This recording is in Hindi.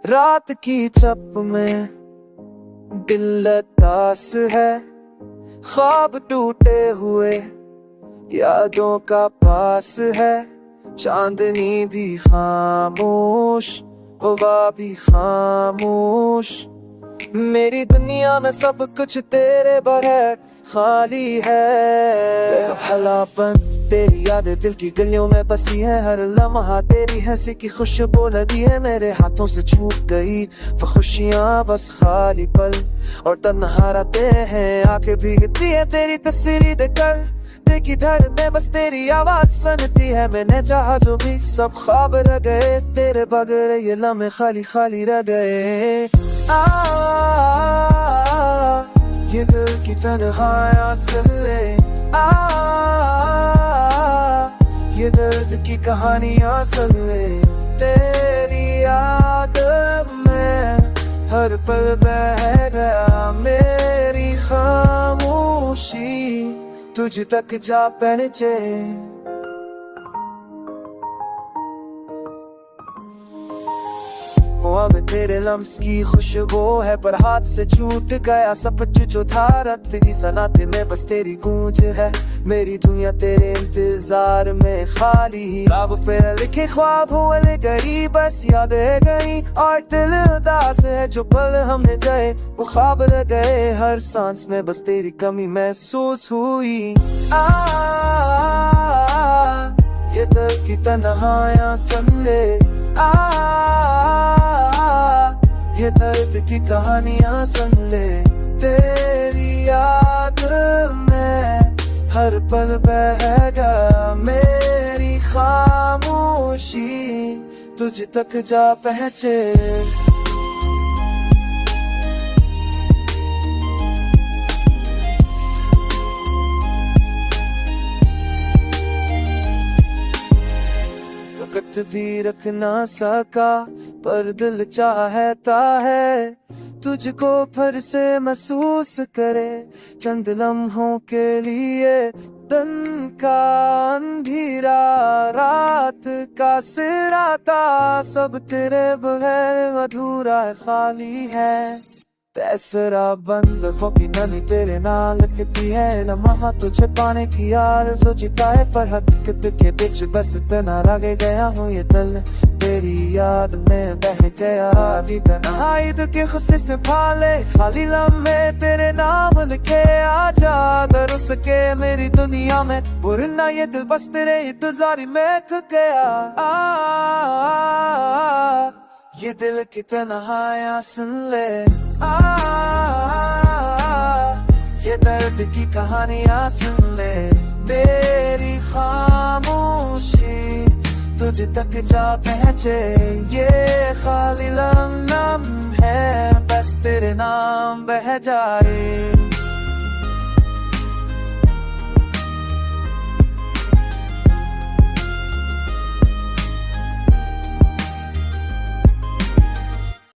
रात की चप में दिल लतास है, ख्वाब टूटे हुए यादों का पास है। चांदनी भी खामोश, हवा भी खामोश, मेरी दुनिया में सब कुछ तेरे बगैर खाली है। भलापन तेरी यादें दिल की गलियों में बसी है, हर लम्हा तेरी हंसी की खुशबू लगी है। मेरे हाथों से छूट गई वो खुशियाँ, बस खाली पल और तन्हा रहते हैं। आंखें भीगती है तेरी तस्वीर देखकर, दिल की धड़कन बस तेरी आवाज सुनती है। मैंने चाहा जो भी सब ख्वाब रह गए, तेरे बगैर ये लम्हे खाली खाली रह गए। ये दिल की तन्हाइयां सुन ले, ये दर्द की कहानियां सुन ले। तेरी याद में हर पल बह गया, मेरी खामोशी तुझ तक जा पहुंचे। अब तेरे लम्स की खुशबू है, पर हाथ से छूट गया सब कुछ जो था। तेरी सनाते में बस तेरी गूंज है, मेरी दुनिया तेरे इंतजार में खाली ही। अब पे लिखे ख्वाब हुए गरीब, बस यादें गई और दिल उदास है। जो पल हमने जाए वो ख्वाब रह गए, हर सांस में बस तेरी कमी महसूस हुई। ये दिल की तन्हाइयां सुन ले, ये दर्द की कहानियां सुन ले। तेरी याद में हर पल बह गया, मेरी खामोशी तुझ तक जा पहुंचे। वक्त भी रख ना सका पर दिल चाहता है तुझको फिर से महसूस करे। चंद लम्हों के लिए दिन का अंधेरा, रात का सिराता, सब तेरे बगैर अधूरा खाली है। तेसरा बंद की नली तेरे नाल लिखती है, लम्हा तुझे पाने की यार सोचता है। पर हकीकत के बीच बस इतना रह गया हूँ, ये दिल तेरी याद में बह गया। अभी तन्हाई के खुशी से भाले, खाली लम्हे तेरे नाम लिखे। आजा दर सके मेरी दुनिया में, वरना ये दिल बस तेरे इंतजार में थक गया। ये दिल की तन्हाइयां सुन ले, ये दर्द की कहानियां सुन ले। मेरी खामोशी तुझ तक जा पहुंचे, ये खाली लम्हा है बस तेरे नाम बह जाए।